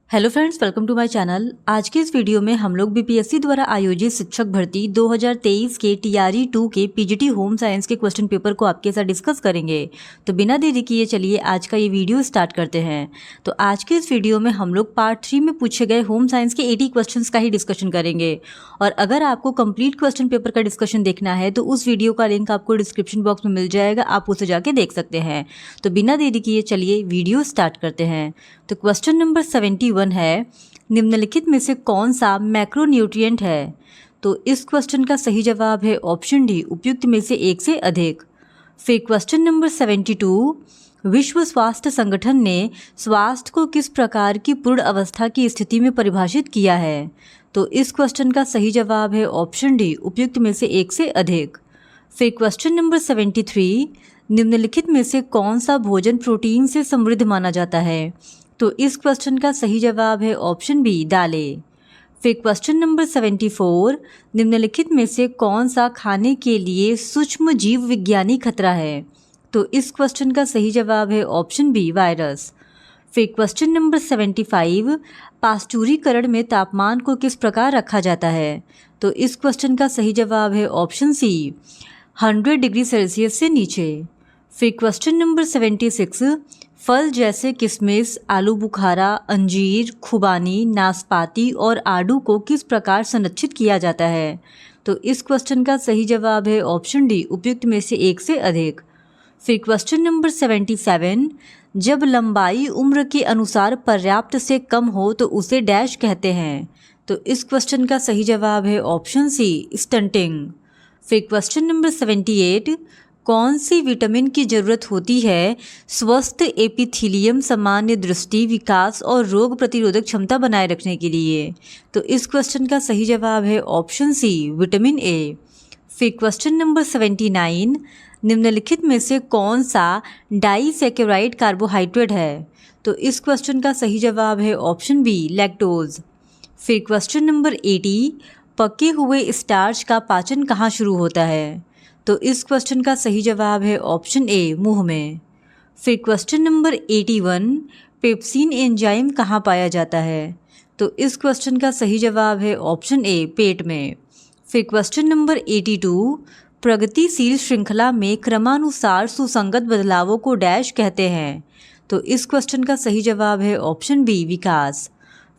Hello friends, welcome to my channel. आज के इस वीडियो में हम लोग बीपीएससी द्वारा आयोजित शिक्षक भर्ती 2023 के टीआरई 2 के पीजीटी होम साइंस के क्वेश्चन पेपर को आपके साथ डिस्कस करेंगे। तो बिना देरी किए चलिए आज का ये वीडियो स्टार्ट करते हैं। तो आज के इस वीडियो में हम लोग पार्ट 3 में पूछे गए होम साइंस के 80 क्वेश्चंस का ही डिस्कशन करेंगे। और अगर आपको कंप्लीट क्वेश्चन पेपर का डिस्कशन देखना है तो उस वीडियो का लिंक आपको डिस्क्रिप्शन बॉक्स में मिल जाएगा, आप उसे जाके देख सकते हैं। तो बिना देरी किए चलिए वीडियो स्टार्ट करते हैं। तो क्वेश्चन नंबर 71 है, निम्नलिखित में से कौन सा मैक्रोन्यूट्रिएंट है? तो इस क्वेश्चन का सही जवाब है ऑप्शन डी, उपयुक्त में से एक से अधिक। फिर क्वेश्चन नंबर 72, विश्व स्वास्थ्य संगठन ने स्वास्थ्य को किस प्रकार की पूर्ण अवस्था की स्थिति में परिभाषित किया है? तो इस क्वेश्चन का सही जवाब है ऑप्शन डी, उपयुक्त में से एक से अधिक। फिर क्वेश्चन नंबर 73, निम्नलिखित में से कौन सा भोजन प्रोटीन से समृद्ध माना जाता है? तो इस क्वेश्चन का सही जवाब है ऑप्शन बी, दालें। फिर क्वेश्चन नंबर 74, निम्नलिखित में से कौन सा खाने के लिए सूक्ष्म जीव विज्ञानी खतरा है? तो इस क्वेश्चन का सही जवाब है ऑप्शन बी, वायरस। फिर क्वेश्चन नंबर 75, पास्चुरीकरण में तापमान को किस प्रकार रखा जाता है? तो इस क्वेश्चन का सही जवाब है ऑप्शन सी, 100 डिग्री सेल्सियस से नीचे। फिर क्वेश्चन नंबर 76, फल जैसे किशमिश, आलू बुखारा, अंजीर, खुबानी, नाशपाती और आड़ू को किस प्रकार संरक्षित किया जाता है? तो इस क्वेश्चन का सही जवाब है ऑप्शन डी, उपयुक्त में से एक से अधिक। फिर क्वेश्चन नंबर 77, जब लंबाई उम्र के अनुसार पर्याप्त से कम हो तो उसे डैश कहते हैं? तो इस क्वेश्चन का सही जवाब है ऑप्शन सी, स्टंटिंग। फिर क्वेश्चन नंबर 78, कौन सी विटामिन की जरूरत होती है स्वस्थ एपिथीलियम, सामान्य दृष्टि, विकास और रोग प्रतिरोधक क्षमता बनाए रखने के लिए? तो इस क्वेश्चन का सही जवाब है ऑप्शन सी, विटामिन ए। फिर क्वेश्चन नंबर 79, निम्नलिखित में से कौन सा डाइसैकेराइड कार्बोहाइड्रेट है? तो इस क्वेश्चन का सही जवाब है ऑप्शन बी, लैक्टोज। फिर क्वेश्चन नंबर 80, पके हुए स्टार्च का पाचन कहाँ शुरू होता है? तो इस क्वेश्चन का सही जवाब है ऑप्शन ए, मुंह में। फिर क्वेश्चन नंबर 81, पेप्सिन एंजाइम कहाँ पाया जाता है? तो इस क्वेश्चन का सही जवाब है ऑप्शन ए, पेट में। फिर क्वेश्चन नंबर 82, प्रगतिशील श्रृंखला में क्रमानुसार सुसंगत बदलावों को डैश कहते हैं? तो इस क्वेश्चन का सही जवाब है ऑप्शन बी, विकास।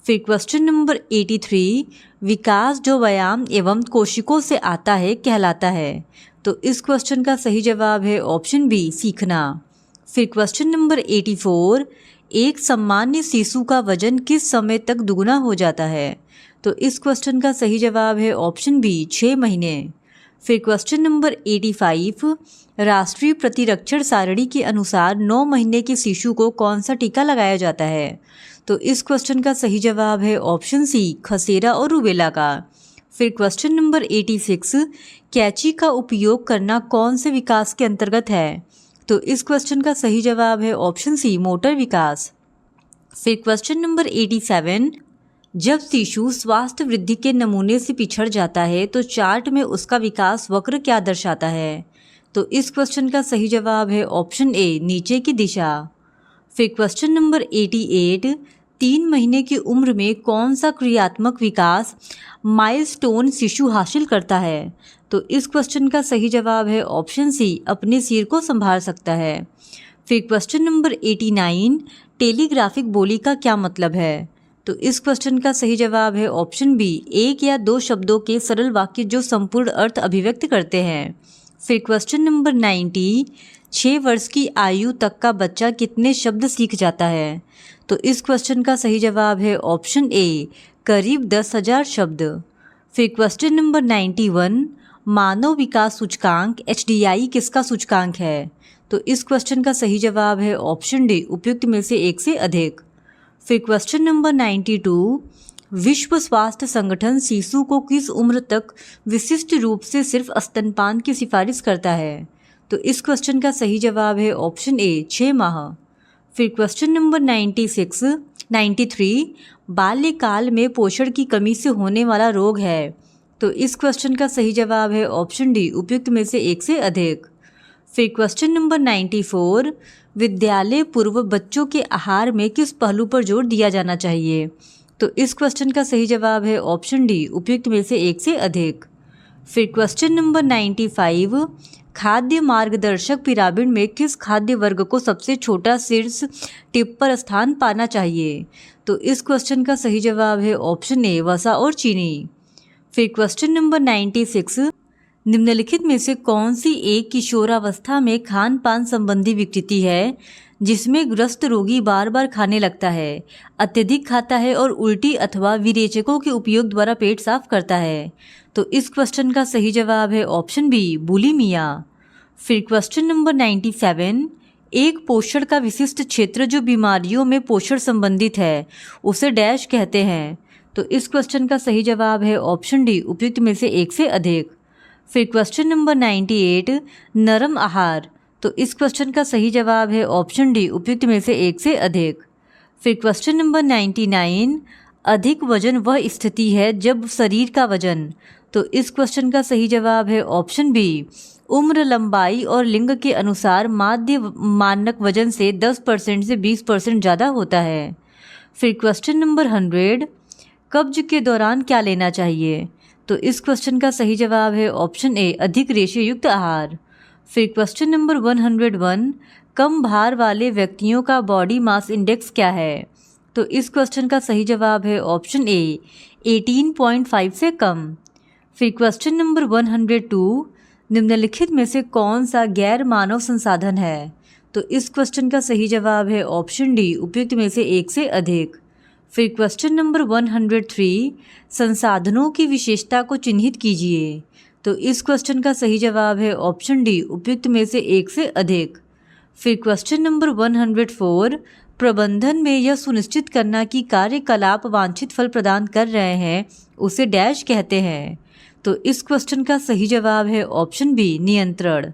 फिर क्वेश्चन नंबर 83, विकास जो व्यायाम एवं कोशिकों से आता है कहलाता है? तो इस क्वेश्चन का सही जवाब है ऑप्शन बी, सीखना। फिर क्वेश्चन नंबर 84, एक सामान्य शिशु का वजन किस समय तक दुगुना हो जाता है? तो इस क्वेश्चन का सही जवाब है ऑप्शन बी, 6 महीने। फिर क्वेश्चन नंबर 85, राष्ट्रीय प्रतिरक्षण सारणी के अनुसार 9 महीने के शिशु को कौन सा टीका लगाया जाता है? तो इस क्वेश्चन का सही जवाब है ऑप्शन सी, खसेरा और रूबेला का। फिर क्वेश्चन नंबर 86, कैंची का उपयोग करना कौन से विकास के अंतर्गत है? तो इस क्वेश्चन का सही जवाब है ऑप्शन सी, मोटर विकास। फिर क्वेश्चन नंबर 87, जब शिशु स्वास्थ्य वृद्धि के नमूने से पिछड़ जाता है तो चार्ट में उसका विकास वक्र क्या दर्शाता है? तो इस क्वेश्चन का सही जवाब है ऑप्शन ए, नीचे की दिशा। फिर क्वेश्चन नंबर 88, 3 महीने की उम्र में कौन सा क्रियात्मक विकास माइलस्टोन शिशु हासिल करता है? तो इस क्वेश्चन का सही जवाब है ऑप्शन सी, अपने सिर को संभाल सकता है। फिर क्वेश्चन नंबर 89, टेलीग्राफिक बोली का क्या मतलब है? तो इस क्वेश्चन का सही जवाब है ऑप्शन बी, एक या दो शब्दों के सरल वाक्य जो संपूर्ण अर्थ अभिव्यक्त करते हैं। फिर क्वेश्चन नंबर 90, 6 वर्ष की आयु तक का बच्चा कितने शब्द सीख जाता है? तो इस क्वेश्चन का सही जवाब है ऑप्शन ए, करीब 10,000 शब्द। फिर क्वेश्चन नंबर 91, मानव विकास सूचकांक HDI किसका सूचकांक है? तो इस क्वेश्चन का सही जवाब है ऑप्शन डी, उपयुक्त में से एक से अधिक। फिर क्वेश्चन नंबर 92, विश्व स्वास्थ्य संगठन शिशु को किस उम्र तक विशिष्ट रूप से सिर्फ स्तनपान की सिफारिश करता है? तो इस क्वेश्चन का सही जवाब है ऑप्शन ए, 6 माह। फिर क्वेश्चन नंबर 93, बाल्यकाल में पोषण की कमी से होने वाला रोग है? तो इस क्वेश्चन का सही जवाब है ऑप्शन डी, उपयुक्त में से एक से अधिक। फिर क्वेश्चन नंबर 94, विद्यालय पूर्व बच्चों के आहार में किस पहलू पर जोर दिया जाना चाहिए? तो इस क्वेश्चन का सही जवाब है ऑप्शन डी, उपयुक्त में से एक से अधिक। फिर क्वेश्चन नंबर 95, खाद्य मार्गदर्शक पिरामिड में किस खाद्य वर्ग को सबसे छोटा शीर्ष टिप पर स्थान पाना चाहिए? तो इस क्वेश्चन का सही जवाब है ऑप्शन ए, वसा और चीनी। फिर क्वेश्चन नंबर 96, निम्नलिखित में से कौन सी एक किशोरावस्था में खान पान संबंधी विकृति है जिसमें ग्रस्त रोगी बार बार खाने लगता है, अत्यधिक खाता है और उल्टी अथवा विरेचकों के उपयोग द्वारा पेट साफ करता है? तो इस क्वेश्चन का सही जवाब है ऑप्शन बी, बुलिमिया। फिर क्वेश्चन नंबर 97, एक पोषण का विशिष्ट क्षेत्र जो बीमारियों में पोषण संबंधित है उसे डैश कहते हैं? तो इस क्वेश्चन का सही जवाब है ऑप्शन डी, उपयुक्त में से एक से अधिक। फिर क्वेश्चन नंबर 98, नरम आहार। तो इस क्वेश्चन का सही जवाब है ऑप्शन डी, उपयुक्त में से एक से अधिक। फिर क्वेश्चन नंबर 99, अधिक वजन वह स्थिति है जब शरीर का वजन। तो इस क्वेश्चन का सही जवाब है ऑप्शन बी, उम्र, लंबाई और लिंग के अनुसार माध्य मानक वजन से 10% से 20% ज़्यादा होता है। फिर क्वेश्चन नंबर 100, कब्ज के दौरान क्या लेना चाहिए? तो इस क्वेश्चन का सही जवाब है ऑप्शन ए, अधिक रेशे युक्त आहार। फिर क्वेश्चन नंबर 101, कम भार वाले व्यक्तियों का बॉडी मास इंडेक्स क्या है? तो इस क्वेश्चन का सही जवाब है ऑप्शन ए, 18.5 से कम। फिर क्वेश्चन नंबर 102, निम्नलिखित में से कौन सा गैर मानव संसाधन है? तो इस क्वेश्चन का सही जवाब है ऑप्शन डी, उपयुक्त में से एक से अधिक। फिर क्वेश्चन नंबर 103, संसाधनों की विशेषता को चिन्हित कीजिए। तो इस क्वेश्चन का सही जवाब है ऑप्शन डी, उपयुक्त में से एक से अधिक। फिर क्वेश्चन नंबर 104, प्रबंधन में यह सुनिश्चित करना कि कार्यकलाप वांछित फल प्रदान कर रहे हैं उसे डैश कहते हैं? तो इस क्वेश्चन का सही जवाब है ऑप्शन बी, नियंत्रण।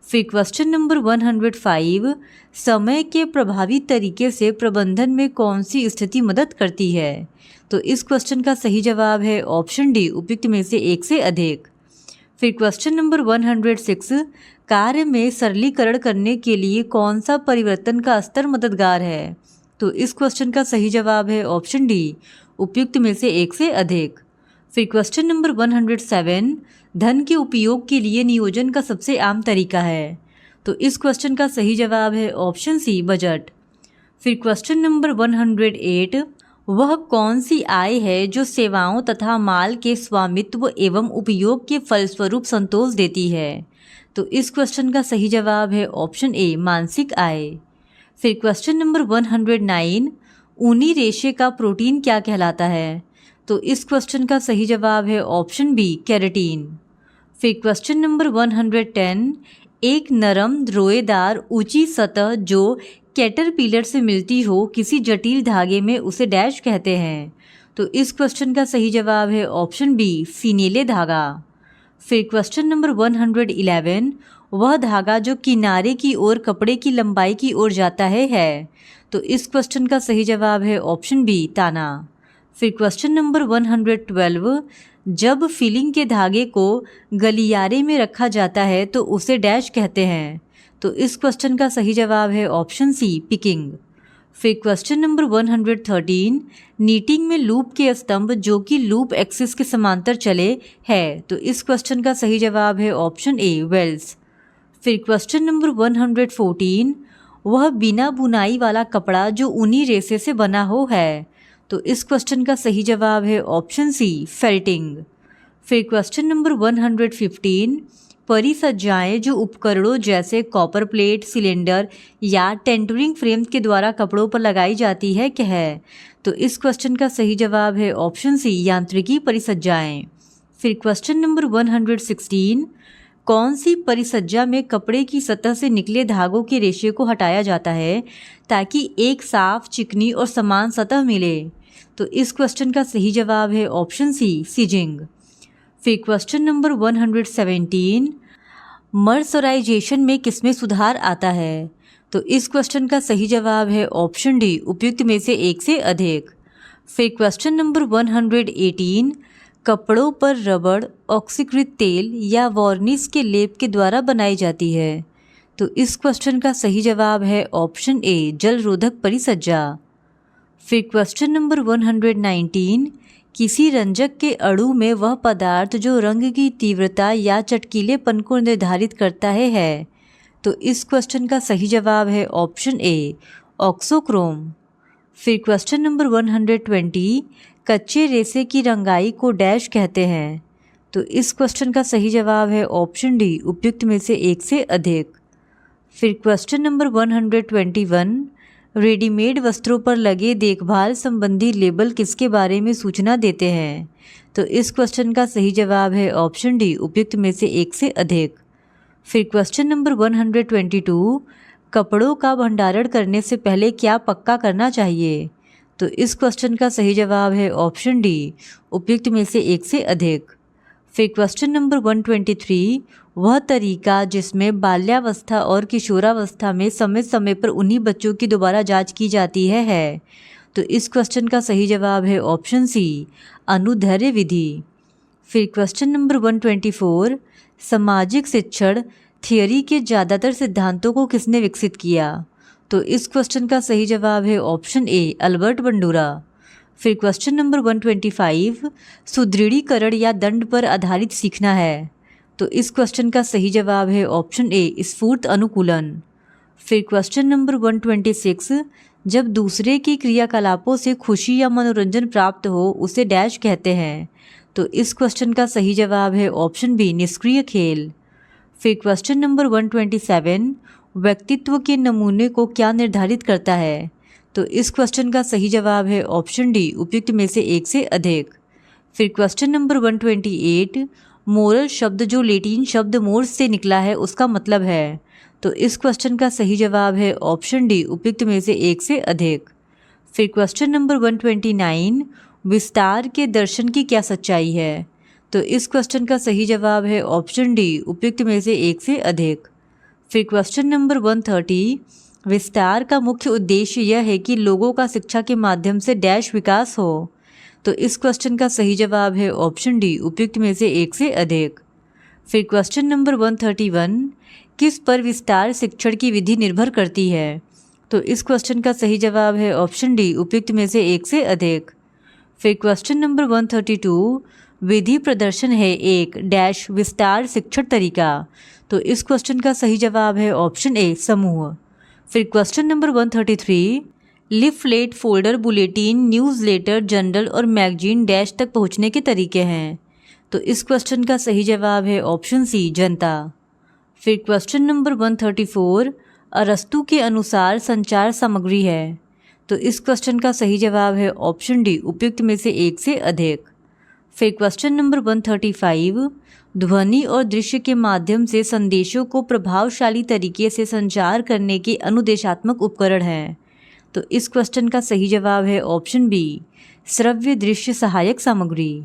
फिर क्वेश्चन नंबर 105, समय के प्रभावी तरीके से प्रबंधन में कौन सी स्थिति मदद करती है? तो इस क्वेश्चन का सही जवाब है ऑप्शन डी, उपयुक्त में से एक से अधिक। फिर क्वेश्चन नंबर 106, कार्य में सरलीकरण करने के लिए कौन सा परिवर्तन का स्तर मददगार है? तो इस क्वेश्चन का सही जवाब है ऑप्शन डी, उपयुक्त में से एक से अधिक। फिर क्वेश्चन नंबर 107, धन के उपयोग के लिए नियोजन का सबसे आम तरीका है? तो इस क्वेश्चन का सही जवाब है ऑप्शन सी, बजट। फिर क्वेश्चन नंबर 108, वह कौन सी आय है जो सेवाओं तथा माल के स्वामित्व एवं उपयोग के फलस्वरूप संतोष देती है? तो इस क्वेश्चन का सही जवाब है ऑप्शन ए, मानसिक आय। फिर क्वेश्चन नंबर 109, ऊनी रेशे का प्रोटीन क्या कहलाता है? तो इस क्वेश्चन का सही जवाब है ऑप्शन बी, केराटिन। फिर क्वेश्चन नंबर 110, एक नरम रोएदार ऊंची सतह जो कैटरपिलर से मिलती हो किसी जटिल धागे में उसे डैश कहते हैं? तो इस क्वेश्चन का सही जवाब है ऑप्शन बी, फिनेले धागा। फिर क्वेश्चन नंबर 111, वह धागा जो किनारे की ओर कपड़े की लंबाई की ओर जाता है? तो इस क्वेश्चन का सही जवाब है ऑप्शन बी, ताना। फिर क्वेश्चन नंबर 112, जब फिलिंग के धागे को गलियारे में रखा जाता है तो उसे डैश कहते हैं? तो इस क्वेश्चन का सही जवाब है ऑप्शन सी, पिकिंग। फिर क्वेश्चन नंबर 113, नीटिंग में लूप के स्तंभ जो कि लूप एक्सिस के समांतर चले है? तो इस क्वेश्चन का सही जवाब है ऑप्शन ए, वेल्स। फिर क्वेश्चन नंबर 114, वह बिना बुनाई वाला कपड़ा जो ऊनी रेशे से बना हो है? तो इस क्वेश्चन का सही जवाब है ऑप्शन सी, फेल्टिंग। फिर क्वेश्चन नंबर 115, परिसज्जाएं जो उपकरणों जैसे कॉपर प्लेट, सिलेंडर या टेंटरिंग फ्रेम के द्वारा कपड़ों पर लगाई जाती है क्या है? तो इस क्वेश्चन का सही जवाब है ऑप्शन सी, यांत्रिकी परिसज्जाएं। फिर क्वेश्चन नंबर 116, कौन सी परिसज्जा में कपड़े की सतह से निकले धागों के रेशे को हटाया जाता है ताकि एक साफ, चिकनी और समान सतह मिले? तो इस क्वेश्चन का सही जवाब है ऑप्शन सी, सीजिंग। फिर क्वेश्चन नंबर 117, मर्सराइजेशन में किसमें सुधार आता है? तो इस क्वेश्चन का सही जवाब है ऑप्शन डी, उपयुक्त में से एक से अधिक। फिर क्वेश्चन नंबर 118, कपड़ों पर रबड़, ऑक्सीकृत तेल या वार्निश के लेप के द्वारा बनाई जाती है? तो इस क्वेश्चन का सही जवाब है ऑप्शन ए जल रोधक परिसज्जा। फिर क्वेश्चन नंबर 119, किसी रंजक के अणु में वह पदार्थ जो रंग की तीव्रता या चटकीलेपन को निर्धारित करता है। तो इस क्वेश्चन का सही जवाब है ऑप्शन ए ऑक्सोक्रोम। फिर क्वेश्चन नंबर 120, कच्चे रेसे की रंगाई को डैश कहते हैं। तो इस क्वेश्चन का सही जवाब है ऑप्शन डी उपयुक्त में से एक से अधिक। फिर क्वेश्चन नंबर 121, रेडीमेड वस्त्रों पर लगे देखभाल संबंधी लेबल किसके बारे में सूचना देते हैं। तो इस क्वेश्चन का सही जवाब है ऑप्शन डी उपयुक्त में से एक से अधिक। फिर क्वेश्चन नंबर 122, कपड़ों का भंडारण करने से पहले क्या पक्का करना चाहिए। तो इस क्वेश्चन का सही जवाब है ऑप्शन डी उपयुक्त में से एक से अधिक। फिर क्वेश्चन नंबर 123, वह तरीका जिसमें बाल्यावस्था और किशोरावस्था में समय समय पर उन्हीं बच्चों की दोबारा जांच की जाती है। तो इस क्वेश्चन का सही जवाब है ऑप्शन सी अनुधैर्य विधि। फिर क्वेश्चन नंबर 124, सामाजिक शिक्षण थियरी के ज़्यादातर सिद्धांतों को किसने विकसित किया। तो इस क्वेश्चन का सही जवाब है ऑप्शन ए अल्बर्ट बंडूरा। फिर क्वेश्चन नंबर 125, सुदृढ़ीकरण या दंड पर आधारित सीखना है। तो इस क्वेश्चन का सही जवाब है ऑप्शन ए स्फूर्त अनुकूलन। फिर क्वेश्चन नंबर 126, जब दूसरे की क्रियाकलापों से खुशी या मनोरंजन प्राप्त हो उसे डैश कहते हैं। तो इस क्वेश्चन का सही जवाब है ऑप्शन बी निष्क्रिय खेल। फिर क्वेश्चन नंबर 127, व्यक्तित्व के नमूने को क्या निर्धारित करता है। तो इस क्वेश्चन का सही जवाब है ऑप्शन डी उपयुक्त में से एक से अधिक। फिर क्वेश्चन नंबर 128, मोरल शब्द जो लैटिन शब्द मोर्स से निकला है उसका मतलब है। तो इस क्वेश्चन का सही जवाब है ऑप्शन डी उपयुक्त में से एक से अधिक। फिर क्वेश्चन नंबर 129, विस्तार के दर्शन की क्या सच्चाई है। तो इस क्वेश्चन का सही जवाब है ऑप्शन डी उपयुक्त में से एक से अधिक। फिर क्वेश्चन नंबर 130, विस्तार का मुख्य उद्देश्य यह है कि लोगों का शिक्षा के माध्यम से डैश विकास हो। तो इस क्वेश्चन का सही जवाब है ऑप्शन डी उपयुक्त में से एक से अधिक। फिर क्वेश्चन नंबर 131, किस पर विस्तार शिक्षण की विधि निर्भर करती है। तो इस क्वेश्चन का सही जवाब है ऑप्शन डी उपयुक्त में से एक से अधिक। फिर क्वेश्चन नंबर 132, विधि प्रदर्शन है एक डैश विस्तार शिक्षण तरीका। तो इस क्वेश्चन का सही जवाब है ऑप्शन ए समूह। फिर question number 133, leaflet folder bulletin newsletter journal और मैगजीन डैश तक पहुंचने के तरीके हैं। तो इस क्वेश्चन का सही जवाब है ऑप्शन सी जनता। फिर क्वेश्चन नंबर 134, अरस्तु के अनुसार संचार सामग्री है। तो इस क्वेश्चन का सही जवाब है ऑप्शन डी उपयुक्त में से एक से अधिक। फिर क्वेश्चन नंबर 135, ध्वनि और दृश्य के माध्यम से संदेशों को प्रभावशाली तरीके से संचार करने के अनुदेशात्मक उपकरण हैं। तो इस क्वेश्चन का सही जवाब है ऑप्शन बी श्रव्य दृश्य सहायक सामग्री।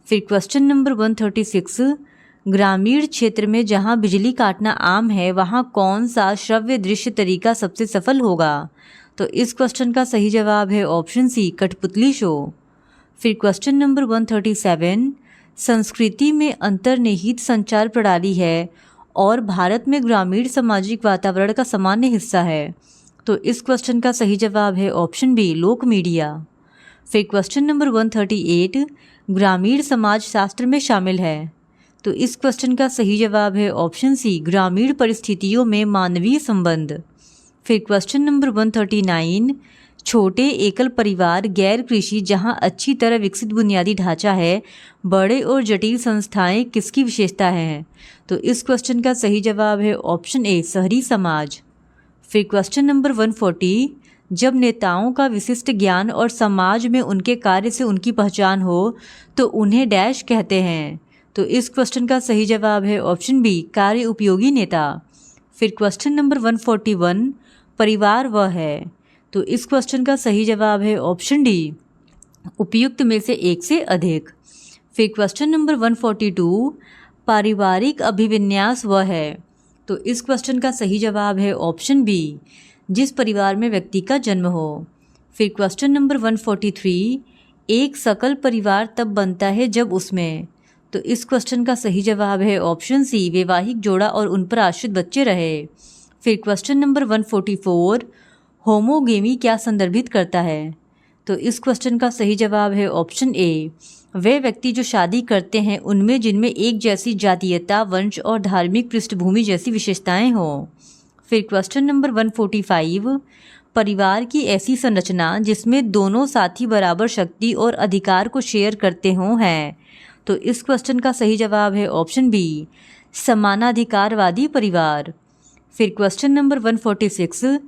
फिर क्वेश्चन नंबर 136, ग्रामीण क्षेत्र में जहां बिजली काटना आम है वहां कौन सा श्रव्य दृश्य तरीका सबसे सफल होगा। तो इस क्वेश्चन का सही जवाब है ऑप्शन सी कठपुतली शो। फिर क्वेश्चन नंबर 137, संस्कृति में अंतर्निहित संचार प्रणाली है और भारत में ग्रामीण सामाजिक वातावरण का सामान्य हिस्सा है। तो इस क्वेश्चन का सही जवाब है ऑप्शन बी लोक मीडिया। फिर क्वेश्चन नंबर 138, ग्रामीण समाज शास्त्र में शामिल है। तो इस क्वेश्चन का सही जवाब है ऑप्शन सी ग्रामीण परिस्थितियों में मानवीय संबंध। फिर क्वेश्चन नंबर 139, छोटे एकल परिवार गैर कृषि जहां अच्छी तरह विकसित बुनियादी ढांचा है, बड़े और जटिल संस्थाएं किसकी विशेषता हैं। तो इस क्वेश्चन का सही जवाब है ऑप्शन ए शहरी समाज। फिर क्वेश्चन नंबर 140, जब नेताओं का विशिष्ट ज्ञान और समाज में उनके कार्य से उनकी पहचान हो तो उन्हें डैश कहते हैं। तो इस क्वेश्चन का सही जवाब है ऑप्शन बी कार्य उपयोगी नेता। फिर क्वेश्चन नंबर 141, परिवार वह है। तो इस क्वेश्चन का सही जवाब है ऑप्शन डी उपयुक्त में से एक से अधिक। फिर क्वेश्चन नंबर 142, पारिवारिक अभिविन्यास वह है। तो इस क्वेश्चन का सही जवाब है ऑप्शन बी जिस परिवार में व्यक्ति का जन्म हो। फिर क्वेश्चन नंबर 143, एक सकल परिवार तब बनता है जब उसमें। तो इस क्वेश्चन का सही जवाब है ऑप्शन सी वैवाहिक जोड़ा और उन पर आश्रित बच्चे रहे। फिर क्वेश्चन नंबर 144, होमोगेमी क्या संदर्भित करता है? तो इस क्वेश्चन का सही जवाब है ऑप्शन ए, वे व्यक्ति जो शादी करते हैं उनमें जिनमें एक जैसी जातीयता, वंश और धार्मिक पृष्ठभूमि जैसी विशेषताएं हों। फिर क्वेश्चन नंबर 145, परिवार की ऐसी संरचना जिसमें दोनों साथी बराबर शक्ति और अधिकार को शेयर करते हों है। तो इस क्वेश्चन का सही जवाब है ऑप्शन बी, समानाधिकारवादी परिवार। फिर क्वेश्चन नंबर 146,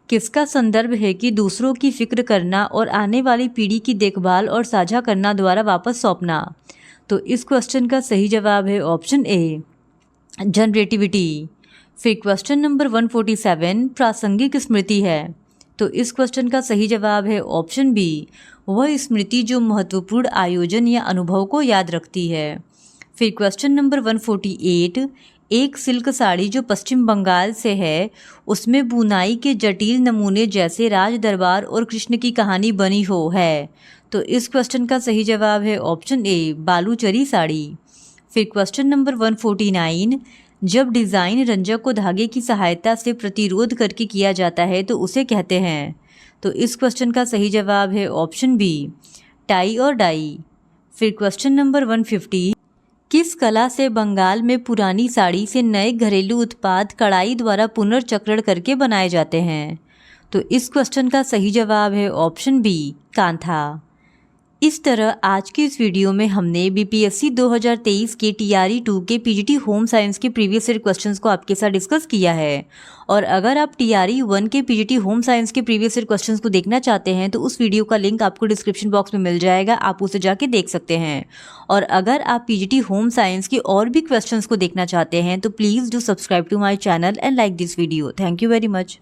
किसका संदर्भ है कि दूसरों की फिक्र करना और आने वाली पीढ़ी की देखभाल और साझा करना द्वारा वापस सौंपना? तो इस क्वेश्चन का सही जवाब है ऑप्शन ए, जनरेटिविटी। फिर क्वेश्चन नंबर 147, प्रासंगिक स्मृति है। तो इस क्वेश्चन का सही जवाब है ऑप्शन बी, वह स्मृति जो महत्वपूर्ण आयोजन या अनुभव को याद रखती है। फिर क्वेश्चन नंबर 148, एक सिल्क साड़ी जो पश्चिम बंगाल से है उसमें बुनाई के जटिल नमूने जैसे राज दरबार और कृष्ण की कहानी बनी हो है। तो इस क्वेश्चन का सही जवाब है ऑप्शन ए, बालूचरी साड़ी। फिर क्वेश्चन नंबर 149, जब डिज़ाइन रंजक को धागे की सहायता से प्रतिरोध करके किया जाता है तो उसे कहते हैं। तो इस क्वेश्चन का सही जवाब है ऑप्शन बी, टाई और डाई। फिर क्वेश्चन नंबर 150, किस कला से बंगाल में पुरानी साड़ी से नए घरेलू उत्पाद कढ़ाई द्वारा पुनर्चक्रण करके बनाए जाते हैं? तो इस क्वेश्चन का सही जवाब है ऑप्शन बी, कांथा। इस तरह आज की इस वीडियो में हमने बीपीएससी 2023 के टीआरई 2 के पीजीटी होम साइंस के प्रीवियस ईयर क्वेश्चंस को आपके साथ डिस्कस किया है। और अगर आप टीआरई 1 के पीजीटी होम साइंस के प्रीवियस ईयर क्वेश्चंस को देखना चाहते हैं तो उस वीडियो का लिंक आपको डिस्क्रिप्शन बॉक्स में मिल जाएगा, आप उसे जाके देख सकते हैं। और अगर आप पीजीटी होम साइंस के और भी क्वेश्चंस को देखना चाहते हैं तो please do subscribe to my channel and like this video. Thank you very much.